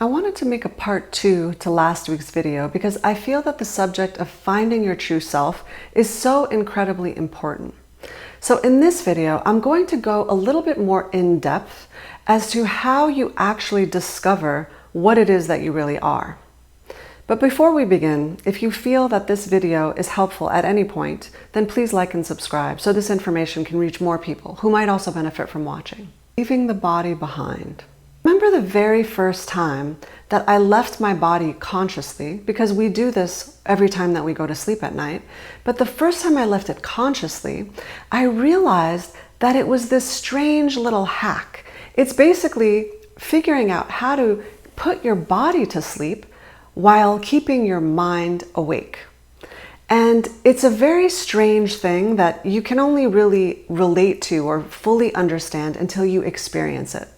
I wanted to make a part 2 to last week's video because I feel that the subject of finding your true self is so incredibly important. So in this video, I'm going to go a little bit more in depth as to how you actually discover what it is that you really are. But before we begin, if you feel that this video is helpful at any point, then please like and subscribe so this information can reach more people who might also benefit from watching. Leaving the body behind. Remember the very first time that I left my body consciously, because we do this every time that we go to sleep at night, but the first time I left it consciously, I realized that it was this strange little hack. It's basically figuring out how to put your body to sleep while keeping your mind awake. And it's a very strange thing that you can only really relate to or fully understand until you experience it.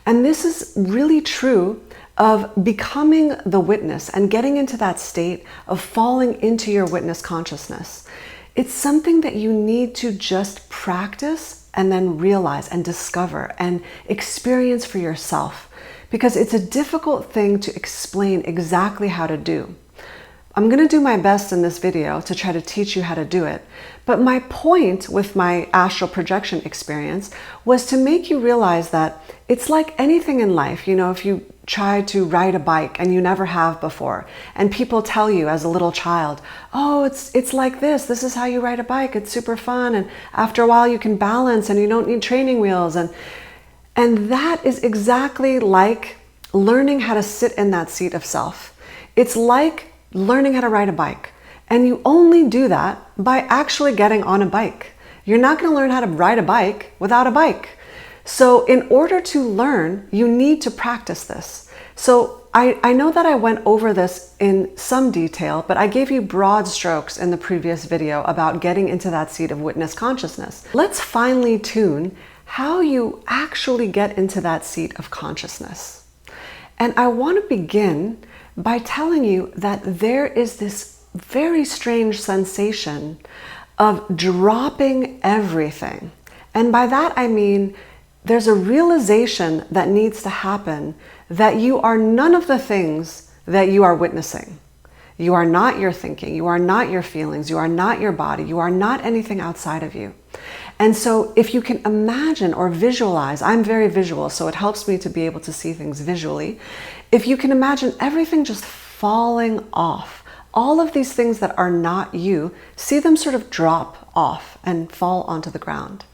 And this is really true of becoming the witness and getting into that state of falling into your witness consciousness. It's something that you need to just practice and then realize and discover and experience for yourself, because it's a difficult thing to explain exactly how to do. I'm going to do my best in this video to try to teach you how to do it. But my point with my astral projection experience was to make you realize that it's like anything in life. You know, if you try to ride a bike and you never have before, and people tell you as a little child, oh, it's like this is how you ride a bike, it's super fun, and after a while you can balance and you don't need training wheels. And that is exactly like learning how to sit in that seat of self. It's like learning how to ride a bike. And you only do that by actually getting on a bike. You're not going to learn how to ride a bike without a bike. So in order to learn, you need to practice this. So I know that I went over this in some detail, but I gave you broad strokes in the previous video about getting into that seat of witness consciousness. Let's finely tune how you actually get into that seat of consciousness. And I want to begin by telling you that there is this very strange sensation of dropping everything. And by that I mean there's a realization that needs to happen that you are none of the things that you are witnessing. You are not your thinking, you are not your feelings, you are not your body, you are not anything outside of you. And so if you can imagine or visualize, I'm very visual, so it helps me to be able to see things visually. If you can imagine everything just falling off, all of these things that are not you, see them sort of drop off and fall onto the ground.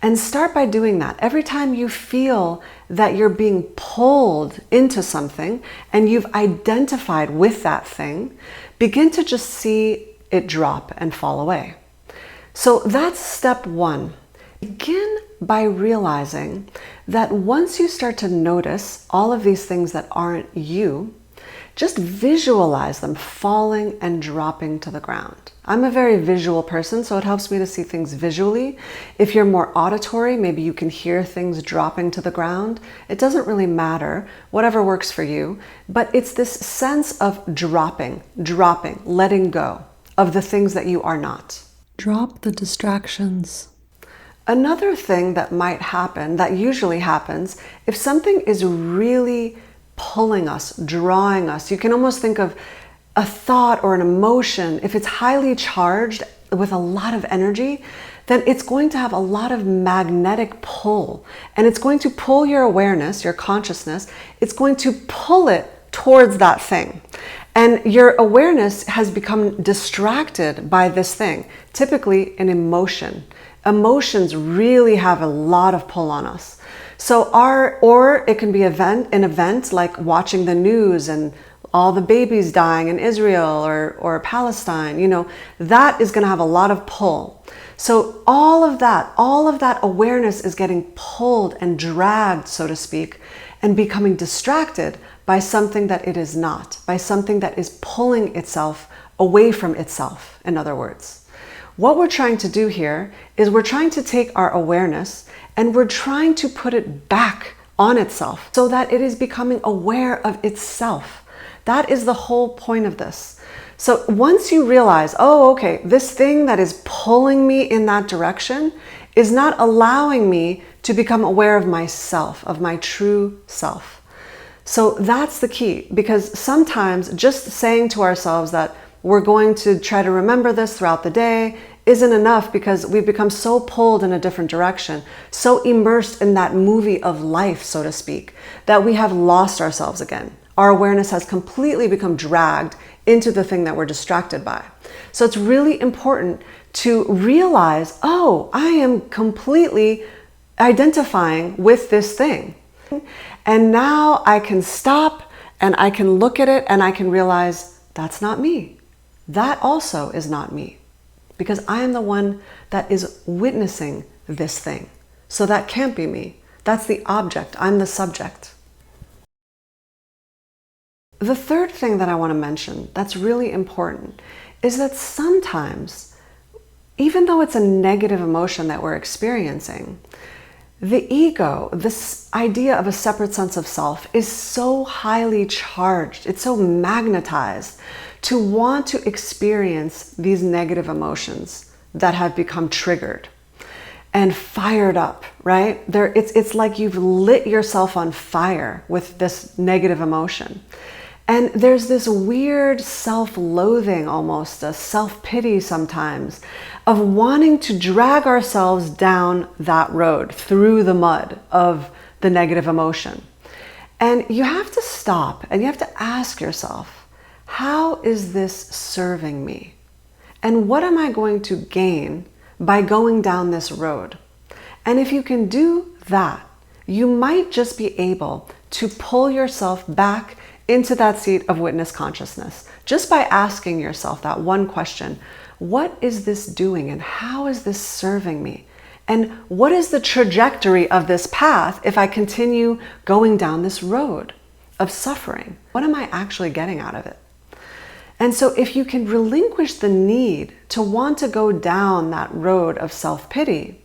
And start by doing that. Every time you feel that you're being pulled into something and you've identified with that thing, begin to just see it drop and fall away. So that's step one. Begin by realizing that once you start to notice all of these things that aren't you, just visualize them falling and dropping to the ground. I'm a very visual person, so it helps me to see things visually. If you're more auditory, maybe you can hear things dropping to the ground. It doesn't really matter, whatever works for you, but it's this sense of dropping, letting go of the things that you are not. Drop the distractions. Another thing that might happen, that usually happens, if something is really pulling us, drawing us, you can almost think of a thought or an emotion. If it's highly charged with a lot of energy, then it's going to have a lot of magnetic pull, and it's going to pull your awareness, your consciousness, it's going to pull it towards that thing. And your awareness has become distracted by this thing, typically an emotion. Emotions really have a lot of pull on us. So or it can be an event like watching the news and all the babies dying in Israel or Palestine, you know, that is going to have a lot of pull. So all of that awareness is getting pulled and dragged, so to speak, and becoming distracted by something that it is not, by something that is pulling itself away from itself, in other words. What we're trying to do here is we're trying to take our awareness and we're trying to put it back on itself so that it is becoming aware of itself. That is the whole point of this. So once you realize, oh, okay, this thing that is pulling me in that direction is not allowing me to become aware of myself, of my true self, So that's the key, because sometimes just saying to ourselves that we're going to try to remember this throughout the day isn't enough, because we've become so pulled in a different direction, so immersed in that movie of life, so to speak, that we have lost ourselves again. Our awareness has completely become dragged into the thing that we're distracted by. So it's really important to realize, oh, I am completely identifying with this thing. And now I can stop and I can look at it and I can realize that's not me. That also is not me, because I am the one that is witnessing this thing. So that can't be me. That's the object. I'm the subject. The third thing that I want to mention that's really important is that sometimes, even though it's a negative emotion that we're experiencing, the ego, this idea of a separate sense of self, is so highly charged, it's so magnetized to want to experience these negative emotions that have become triggered and fired up, right? It's like you've lit yourself on fire with this negative emotion. And there's this weird self-loathing, almost a self-pity sometimes, of wanting to drag ourselves down that road through the mud of the negative emotion. And you have to stop and you have to ask yourself, how is this serving me? And what am I going to gain by going down this road? And if you can do that, you might just be able to pull yourself back into that seat of witness consciousness, just by asking yourself that one question: what is this doing and how is this serving me? And what is the trajectory of this path if I continue going down this road of suffering? What am I actually getting out of it? And so if you can relinquish the need to want to go down that road of self-pity,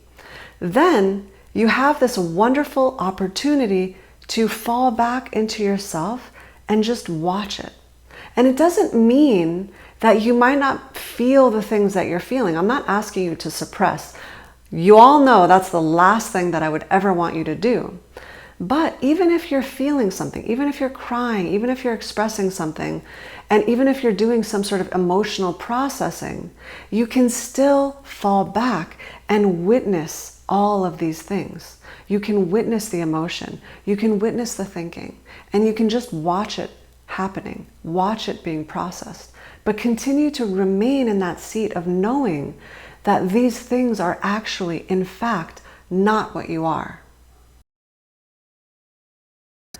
then you have this wonderful opportunity to fall back into yourself and just watch it. And it doesn't mean that you might not feel the things that you're feeling. I'm not asking you to suppress. You all know that's the last thing that I would ever want you to do. But even if you're feeling something, even if you're crying, even if you're expressing something, and even if you're doing some sort of emotional processing, you can still fall back and witness all of these things. You can witness the emotion, you can witness the thinking, and you can just watch it happening, watch it being processed, but continue to remain in that seat of knowing that these things are actually, in fact, not what you are.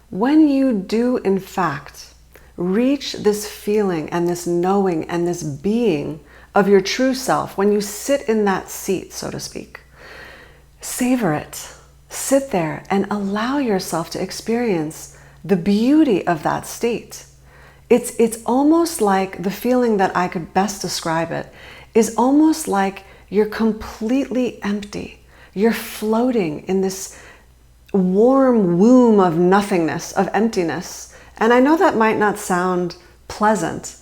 When you do, in fact, reach this feeling and this knowing and this being of your true self, when you sit in that seat, so to speak, savor it. Sit there and allow yourself to experience the beauty of that state. It's almost like, the feeling that I could best describe it is almost like you're completely empty. You're floating in this warm womb of nothingness, of emptiness. And I know that might not sound pleasant,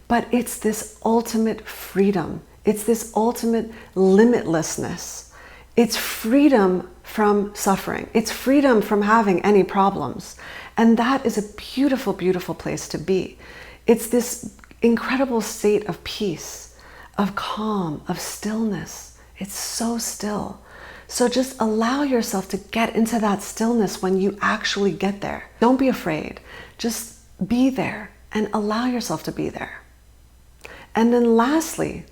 but it's this ultimate freedom. It's this ultimate limitlessness. It's freedom from suffering. It's freedom from having any problems. And that is a beautiful, beautiful place to be. It's this incredible state of peace, of calm, of stillness. It's so still. So just allow yourself to get into that stillness when you actually get there. Don't be afraid. Just be there and allow yourself to be there. And then lastly,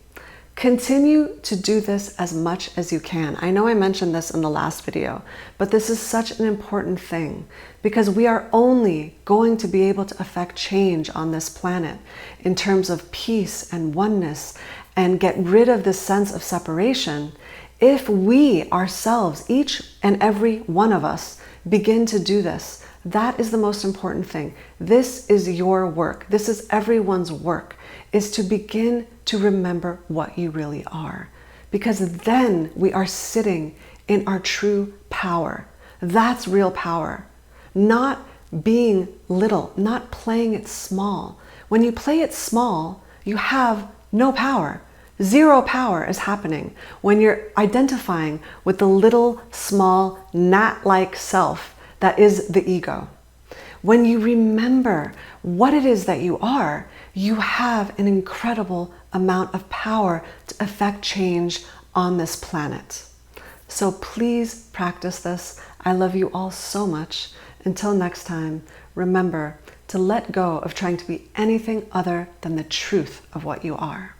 continue to do this as much as you can. I know I mentioned this in the last video, but this is such an important thing, because we are only going to be able to affect change on this planet in terms of peace and oneness and get rid of this sense of separation if we ourselves, each and every one of us, begin to do this. That is the most important thing. This is your work. This is everyone's work, is to begin to remember what you really are. Because then we are sitting in our true power. That's real power. Not being little, not playing it small. When you play it small, you have no power. Zero power is happening when you're identifying with the little, small, gnat-like self that is the ego. When you remember what it is that you are, you have an incredible amount of power to affect change on this planet. So please practice this. I love you all so much. Until next time, remember to let go of trying to be anything other than the truth of what you are.